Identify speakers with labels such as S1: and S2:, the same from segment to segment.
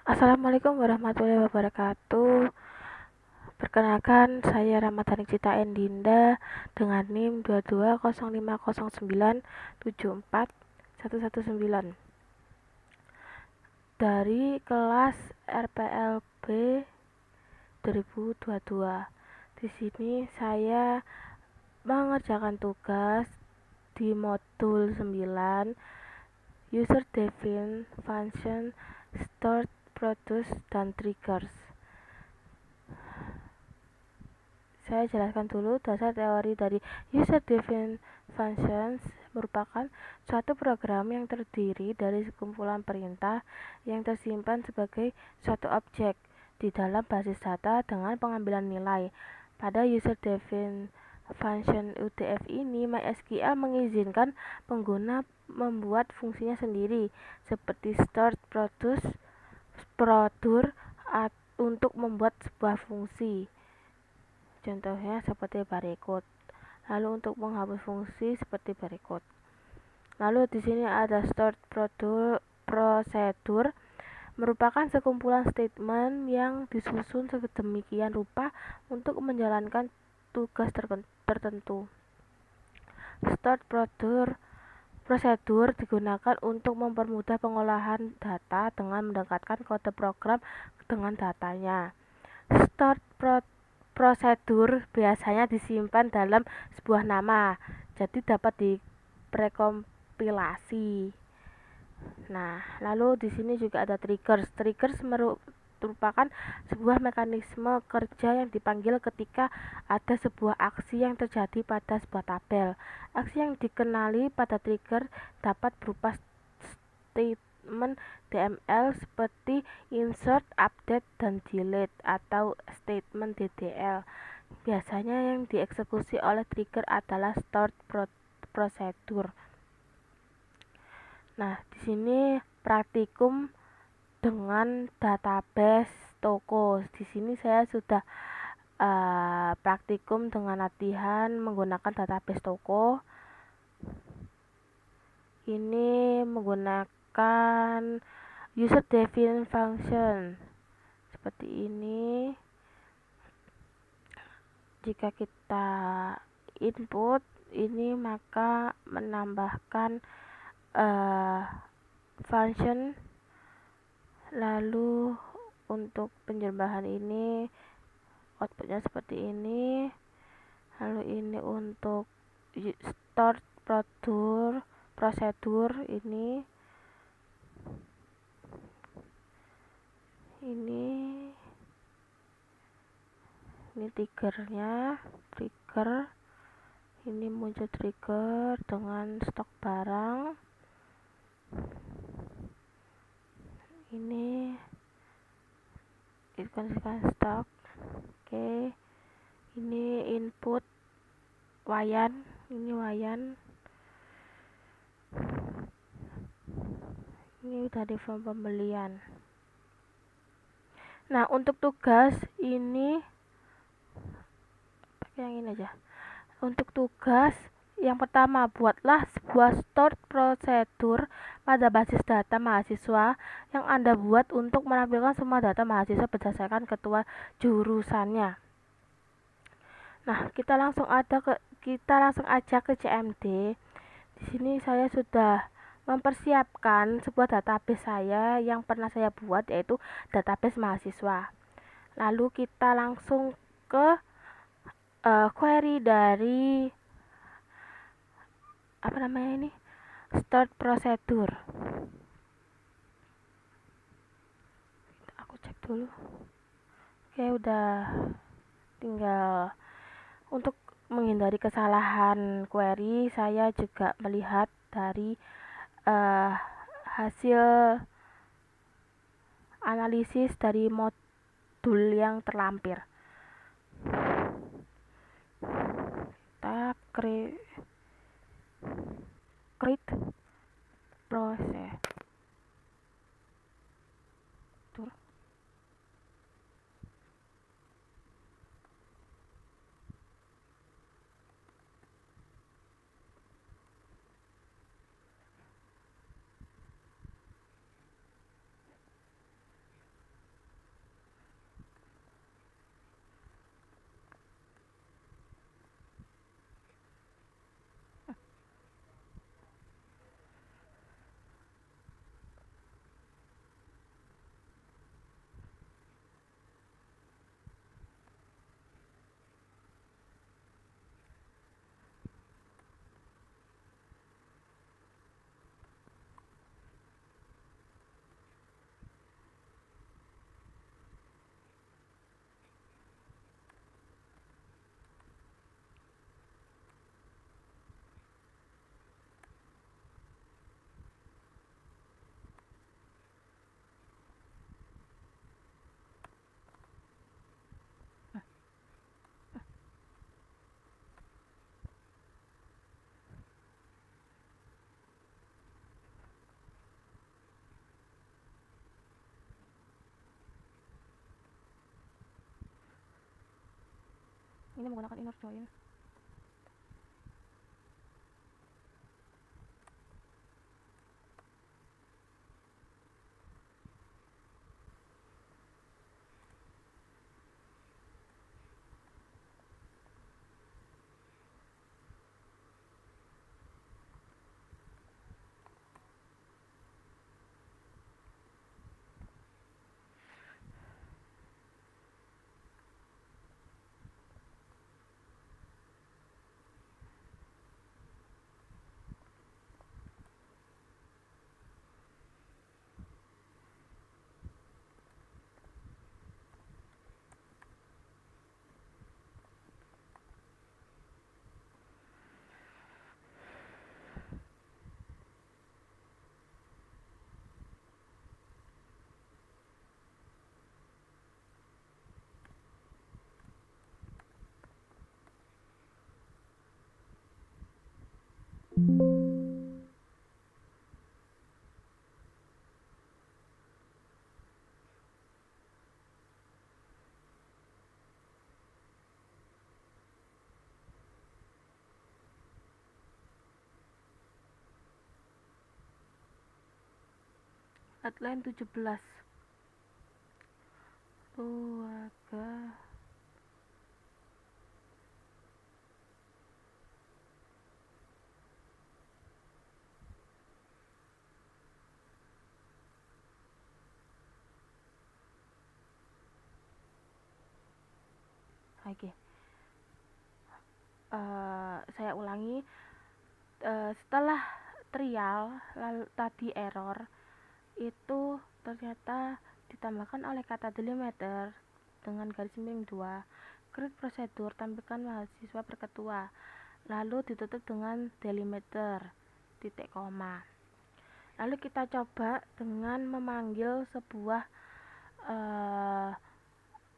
S1: Assalamualaikum warahmatullahi wabarakatuh. Perkenalkan, saya Ramadhani Cita Endinda dengan NIM 220509741119 dari kelas RPLB 2022. Di sini saya mengerjakan tugas di modul 9 User Defined Function, Stored, Produce, dan Triggers. Saya jelaskan dulu dasar teori dari User Defined Functions merupakan suatu program yang terdiri dari sekumpulan perintah yang tersimpan sebagai suatu objek di dalam basis data dengan pengambilan nilai. Pada User Defined Function UDF ini, MySQL mengizinkan pengguna membuat fungsinya sendiri seperti store, produce, procedure untuk membuat sebuah fungsi. Contohnya seperti barcode. Lalu untuk menghapus fungsi seperti barcode. Lalu di sini ada stored procedure merupakan sekumpulan statement yang disusun sedemikian rupa untuk menjalankan tugas tertentu. Stored prosedur digunakan untuk mempermudah pengolahan data dengan mendekatkan kode program dengan datanya. Stored prosedur biasanya disimpan dalam sebuah nama, jadi dapat diprekompilasi. Nah, lalu di sini juga ada triggers. Triggers merupakan sebuah mekanisme kerja yang dipanggil ketika ada sebuah aksi yang terjadi pada sebuah tabel. Aksi yang dikenali pada trigger dapat berupa statement DML seperti insert, update, dan delete, atau statement DDL. Biasanya yang dieksekusi oleh trigger adalah stored procedure. Nah, di sini praktikum dengan database toko. Di sini saya sudah praktikum dengan latihan menggunakan database toko. Ini menggunakan user defined function seperti ini. Jika kita input ini, maka menambahkan function. Lalu untuk penjembahan ini outputnya seperti ini. Lalu ini untuk stored prosedur ini triggernya. Trigger ini muncul trigger dengan stok barang. Ini dikondisikan stok. Oke, ini input wayan. Ini wayan. Ini dari form pembelian. Nah, untuk tugas ini pakai yang ini aja. Untuk tugas yang pertama, buatlah sebuah stored prosedur pada basis data mahasiswa yang Anda buat untuk menampilkan semua data mahasiswa berdasarkan ketua jurusannya. Nah, kita langsung aja ke CMD. Di sini saya sudah mempersiapkan sebuah database saya yang pernah saya buat, yaitu database mahasiswa. Lalu kita langsung ke query dari stored procedure. Aku cek dulu. Oke, udah. Tinggal untuk menghindari kesalahan query, saya juga melihat dari hasil analisis dari modul yang terlampir. Kita create process. ini menggunakan inner join. Outline 17 keluarga oke. Saya ulangi, setelah trial lalu tadi error itu ternyata ditambahkan oleh kata delimiter dengan garis miring 2, create prosedur tampilkan mahasiswa berketua, lalu ditutup dengan delimiter titik koma. Lalu kita coba dengan memanggil sebuah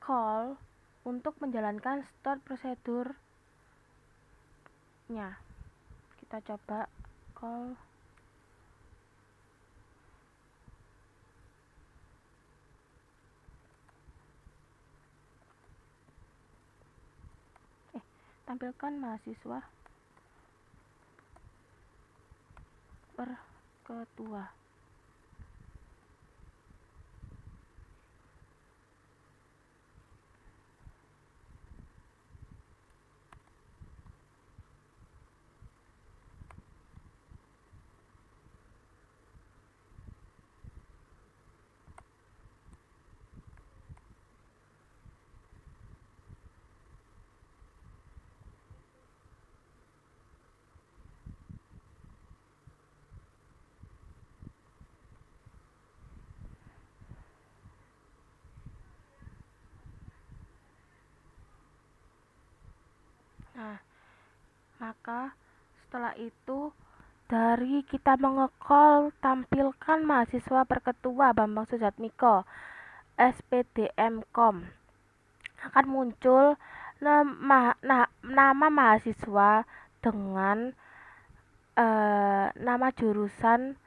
S1: call untuk menjalankan start prosedurnya. Kita coba call tampilkan mahasiswa berketua. Nah, maka setelah itu dari kita mengecall tampilkan mahasiswa berketua Bambang Sujatmiko SPDM.com akan muncul nama mahasiswa dengan nama jurusan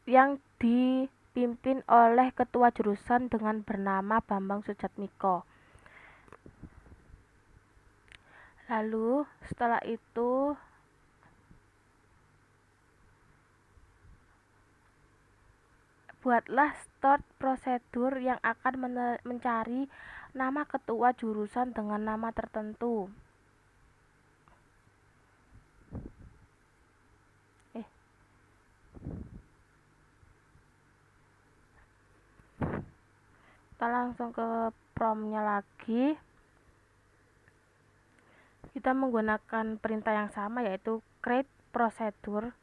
S1: yang dipimpin oleh ketua jurusan dengan bernama Bambang Sujatmiko. Lalu setelah itu buatlah start prosedur yang akan mencari nama ketua jurusan dengan nama tertentu. Kita langsung ke promnya lagi. Kita menggunakan perintah yang sama, yaitu create prosedur.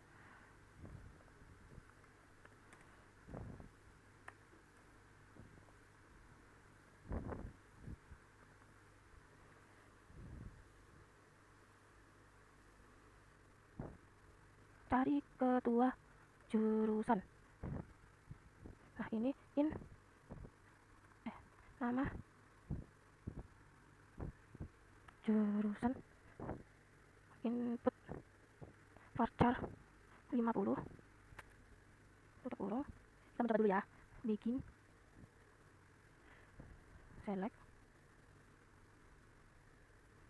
S1: Cari ketua jurusan. Nah, ini nama jurusan, input varchar 50 tutup kurung. Kita mencoba dulu ya. Begin, select,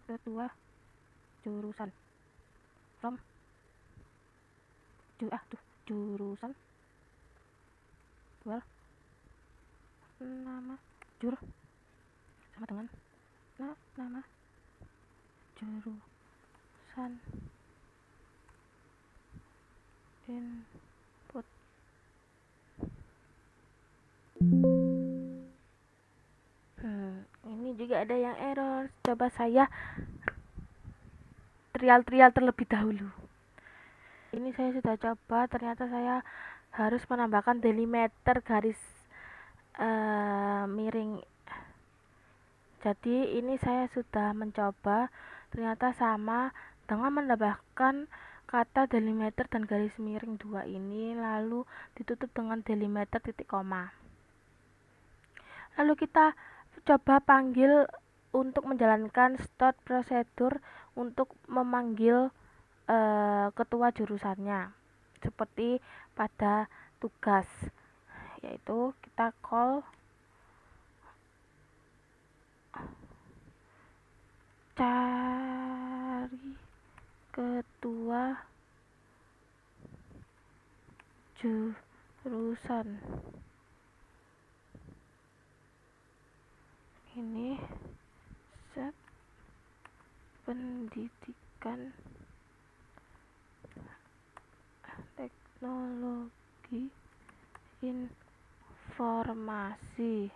S1: ketua jurusan from jurusan dual nama jur sama dengan nama jurusan input. Ini juga ada yang error. Coba saya trial terlebih dahulu. Ini saya sudah coba, ternyata saya harus menambahkan delimiter garis miring. Jadi ini saya sudah mencoba, ternyata sama dengan menambahkan kata delimiter dan garis miring 2 ini, lalu ditutup dengan delimiter titik koma. Lalu kita coba panggil untuk menjalankan start prosedur untuk memanggil ketua jurusannya seperti pada tugas, yaitu kita call cari ketua jurusan. Ini set pendidikan teknologi informasi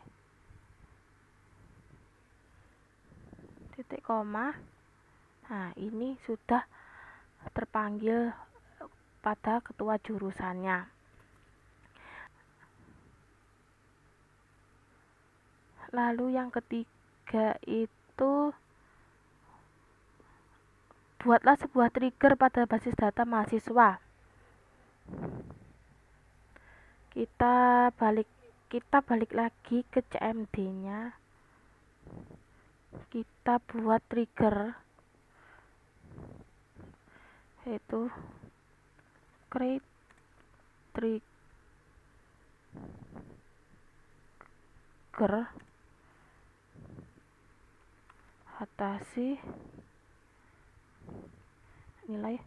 S1: titik koma. Nah, ini sudah terpanggil pada ketua jurusannya. Lalu yang ketiga itu buatlah sebuah trigger pada basis data mahasiswa. Kita balik lagi ke CMD-nya. Kita buat trigger, yaitu create trigger atasi nilai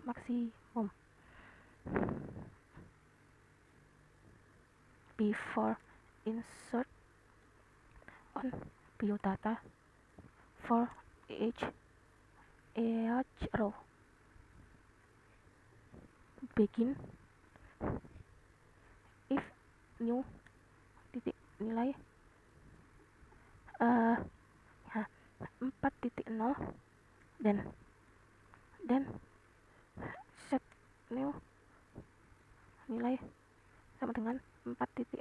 S1: maksimum before insert on biodata for each row. Begin if new titik nilai 4.0 dan set new nilai sama dengan 4.0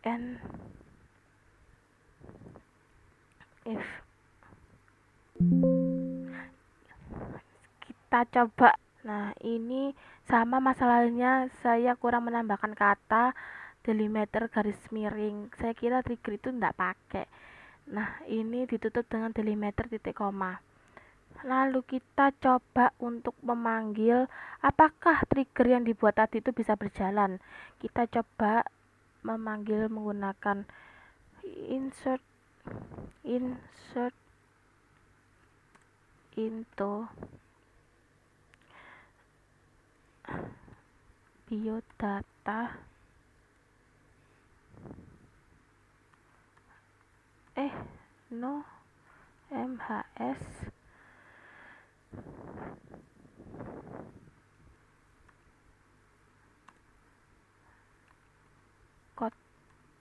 S1: and if. Kita coba. Nah, ini sama masalahnya, saya kurang menambahkan kata delimiter garis miring. Saya kira trigger itu tidak pakai. Nah, ini ditutup dengan delimiter titik koma. Lalu kita coba untuk memanggil apakah trigger yang dibuat tadi itu bisa berjalan. Kita coba memanggil menggunakan insert into biodata MHS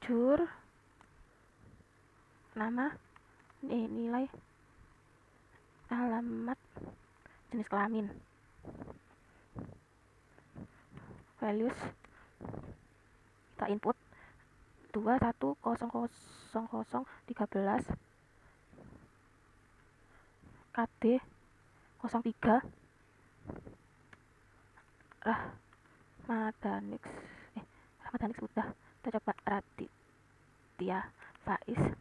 S1: jur nama nilai alamat jenis kelamin values kita input 210013 KD 03 Rahmadanix udah. Kita coba Raditya Faiz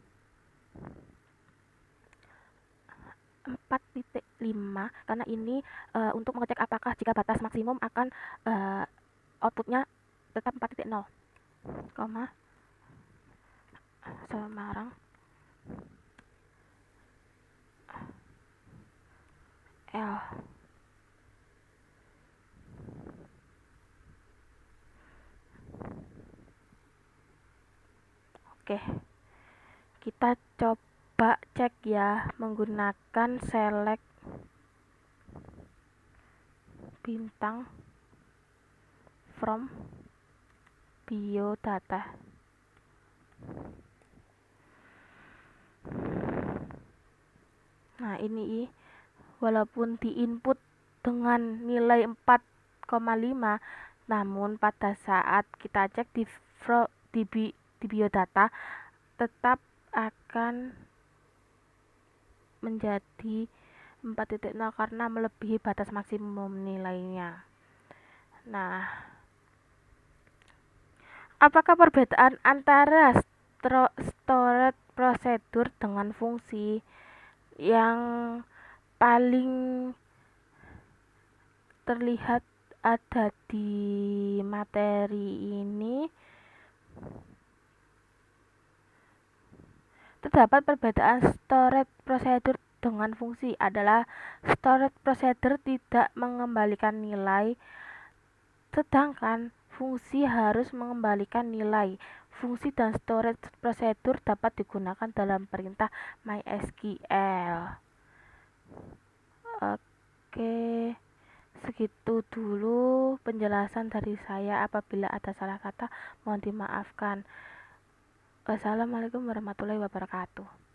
S1: 4.5 karena ini untuk mengecek apakah jika batas maksimum akan outputnya tetap 4.0, Semarang L. Oke, kita coba cek ya menggunakan select bintang from biodata. Nah, ini walaupun di input dengan nilai 4,5, namun pada saat kita cek di biodata tetap akan menjadi 4.0 karena melebihi batas maksimum nilainya. Nah, apakah perbedaan antara storage prosedur dengan fungsi? Yang paling terlihat ada di materi ini terdapat perbedaan storage prosedur dengan fungsi adalah storage prosedur tidak mengembalikan nilai, sedangkan fungsi harus mengembalikan nilai. Fungsi dan storage prosedur dapat digunakan dalam perintah MySQL. Oke, segitu dulu penjelasan dari saya. Apabila ada salah kata, mohon dimaafkan. Wassalamualaikum warahmatullahi wabarakatuh.